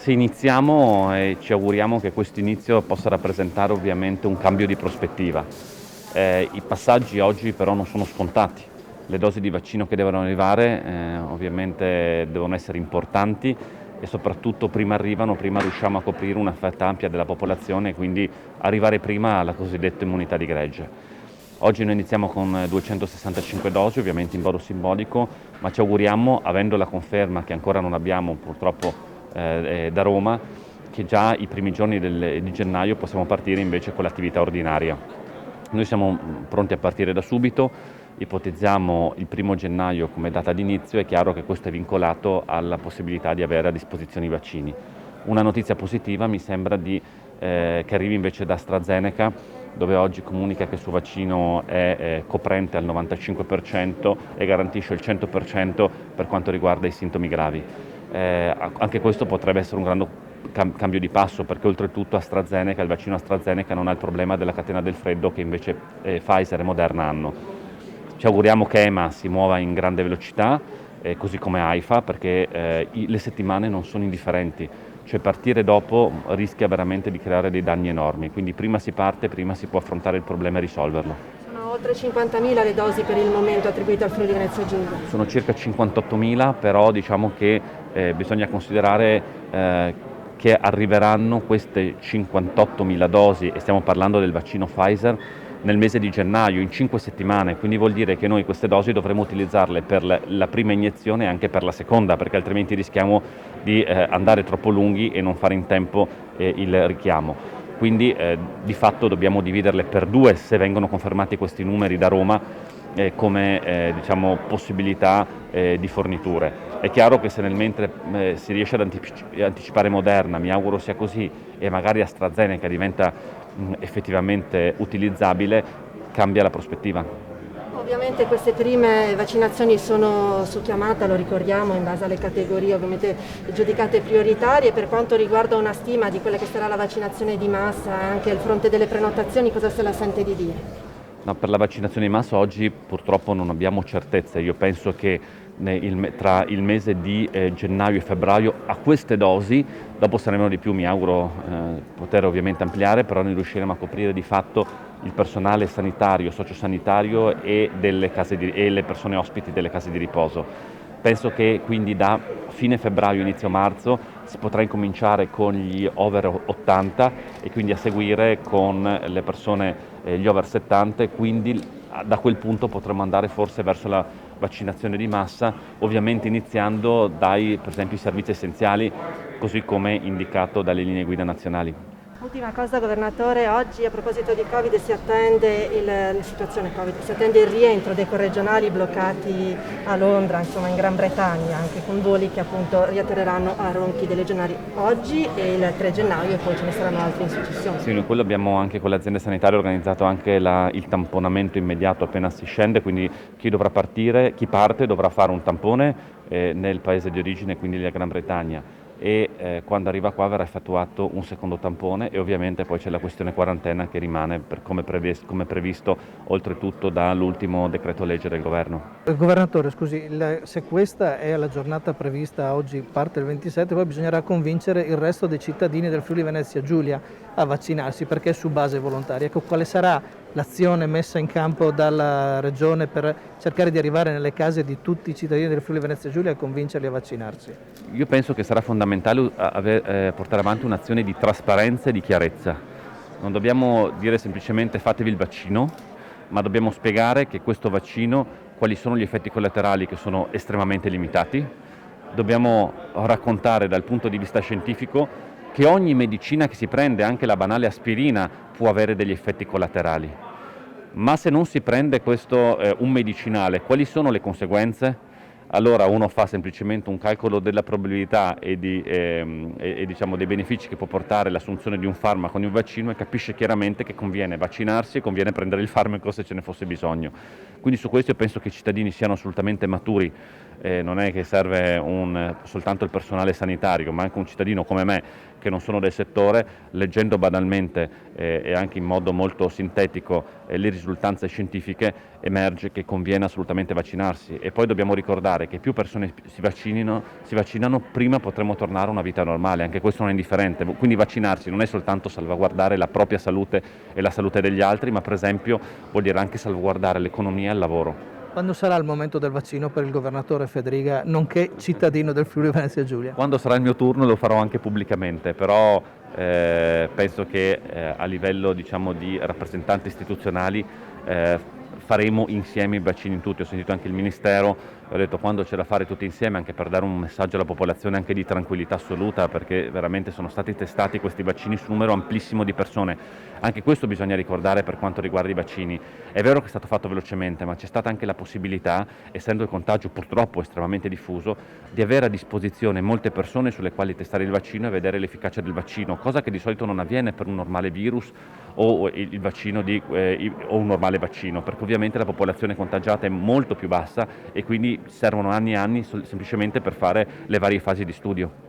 se iniziamo e ci auguriamo che questo inizio possa rappresentare ovviamente un cambio di prospettiva. I passaggi oggi però non sono scontati. Le dosi di vaccino che devono arrivare ovviamente devono essere importanti e soprattutto prima arrivano, prima riusciamo a coprire una fetta ampia della popolazione e quindi arrivare prima alla cosiddetta immunità di gregge. Oggi noi iniziamo con 265 dosi, ovviamente in modo simbolico, ma ci auguriamo, avendo la conferma che ancora non abbiamo purtroppo da Roma, che già i primi giorni di gennaio possiamo partire invece con l'attività ordinaria. Noi siamo pronti a partire da subito, ipotizziamo il 1° gennaio come data d'inizio, è chiaro che questo è vincolato alla possibilità di avere a disposizione i vaccini. Una notizia positiva mi sembra che arrivi invece da AstraZeneca, dove oggi comunica che il suo vaccino è coprente al 95% e garantisce il 100% per quanto riguarda i sintomi gravi. Anche questo potrebbe essere un grande cambio di passo, perché oltretutto il vaccino AstraZeneca non ha il problema della catena del freddo che invece Pfizer e Moderna hanno. Ci auguriamo che EMA si muova in grande velocità, così come AIFA, perché le settimane non sono indifferenti. Cioè partire dopo rischia veramente di creare dei danni enormi, quindi prima si parte, prima si può affrontare il problema e risolverlo. Sono oltre 50.000 le dosi per il momento attribuite al Friuli Venezia Giulia. Sono circa 58.000, però diciamo che bisogna considerare che arriveranno queste 58.000 dosi, e stiamo parlando del vaccino Pfizer, nel mese di gennaio, in 5 settimane, quindi vuol dire che noi queste dosi dovremo utilizzarle per la prima iniezione e anche per la seconda, perché altrimenti rischiamo di andare troppo lunghi e non fare in tempo il richiamo. Quindi di fatto dobbiamo dividerle per 2 se vengono confermati questi numeri da Roma come possibilità di forniture. È chiaro che se nel mentre si riesce ad anticipare Moderna, mi auguro sia così, e magari AstraZeneca diventa effettivamente utilizzabile, cambia la prospettiva. Ovviamente queste prime vaccinazioni sono su chiamata, lo ricordiamo, in base alle categorie ovviamente giudicate prioritarie. Per quanto riguarda una stima di quella che sarà la vaccinazione di massa anche al fronte delle prenotazioni, cosa se la sente di dire? No, per la vaccinazione di massa oggi purtroppo non abbiamo certezze. Io penso che tra il mese di gennaio e febbraio a queste dosi, dopo saranno di più, mi auguro poter ovviamente ampliare, però noi riusciremo a coprire di fatto il personale sanitario, sociosanitario e le persone ospiti delle case di riposo. Penso che quindi da fine febbraio, inizio marzo, si potrà incominciare con gli over 80 e quindi a seguire con le persone, gli over 70, e quindi da quel punto potremo andare forse verso la vaccinazione di massa, ovviamente iniziando dai, per esempio, i servizi essenziali, così come indicato dalle linee guida nazionali. Ultima cosa, Governatore, oggi a proposito di Covid si attende il rientro dei corregionali bloccati a Londra, insomma in Gran Bretagna, anche con voli che appunto riatterreranno a Ronchi dei legionari oggi e il 3 gennaio, e poi ce ne saranno altri in successione. Sì, noi quello abbiamo anche con le aziende sanitarie organizzato anche il tamponamento immediato appena si scende, quindi chi parte dovrà fare un tampone nel paese di origine, quindi la Gran Bretagna, e quando arriva qua verrà effettuato un secondo tampone, e ovviamente poi c'è la questione quarantena che rimane come previsto oltretutto dall'ultimo decreto legge del governo. Governatore, scusi, se questa è la giornata prevista oggi, parte il 27, poi bisognerà convincere il resto dei cittadini del Friuli Venezia Giulia a vaccinarsi, perché è su base volontaria. Ecco, quale sarà l'azione messa in campo dalla Regione per cercare di arrivare nelle case di tutti i cittadini del Friuli Venezia Giulia e convincerli a vaccinarsi? Io penso che sarà fondamentale portare avanti un'azione di trasparenza e di chiarezza. Non dobbiamo dire semplicemente fatevi il vaccino, ma dobbiamo spiegare che questo vaccino, quali sono gli effetti collaterali, che sono estremamente limitati. Dobbiamo raccontare dal punto di vista scientifico che ogni medicina che si prende, anche la banale aspirina, può avere degli effetti collaterali. Ma se non si prende un medicinale, quali sono le conseguenze? Allora uno fa semplicemente un calcolo della probabilità e dei benefici che può portare l'assunzione di un farmaco, di un vaccino, e capisce chiaramente che conviene vaccinarsi e conviene prendere il farmaco se ce ne fosse bisogno. Quindi su questo io penso che i cittadini siano assolutamente maturi. Non è che serve soltanto il personale sanitario, ma anche un cittadino come me che non sono del settore, leggendo banalmente e anche in modo molto sintetico le risultanze scientifiche, emerge che conviene assolutamente vaccinarsi. E poi dobbiamo ricordare che più persone si vaccinano, prima potremo tornare a una vita normale, anche questo non è indifferente. Quindi vaccinarsi non è soltanto salvaguardare la propria salute e la salute degli altri, ma per esempio vuol dire anche salvaguardare l'economia e il lavoro. Quando sarà il momento del vaccino per il governatore Fedriga, nonché cittadino del Friuli Venezia Giulia? Quando sarà il mio turno lo farò anche pubblicamente, però penso che a livello, diciamo, di rappresentanti istituzionali faremo insieme i vaccini in tutti. Ho sentito anche il Ministero, ho detto quando c'è da fare tutti insieme, anche per dare un messaggio alla popolazione anche di tranquillità assoluta, perché veramente sono stati testati questi vaccini su un numero amplissimo di persone. Anche questo bisogna ricordare per quanto riguarda i vaccini. È vero che è stato fatto velocemente, ma c'è stata anche la possibilità, essendo il contagio purtroppo estremamente diffuso, di avere a disposizione molte persone sulle quali testare il vaccino e vedere l'efficacia del vaccino, cosa che di solito non avviene per un normale virus o il vaccino o un normale vaccino, perché ovviamente la popolazione contagiata è molto più bassa e quindi servono anni e anni semplicemente per fare le varie fasi di studio.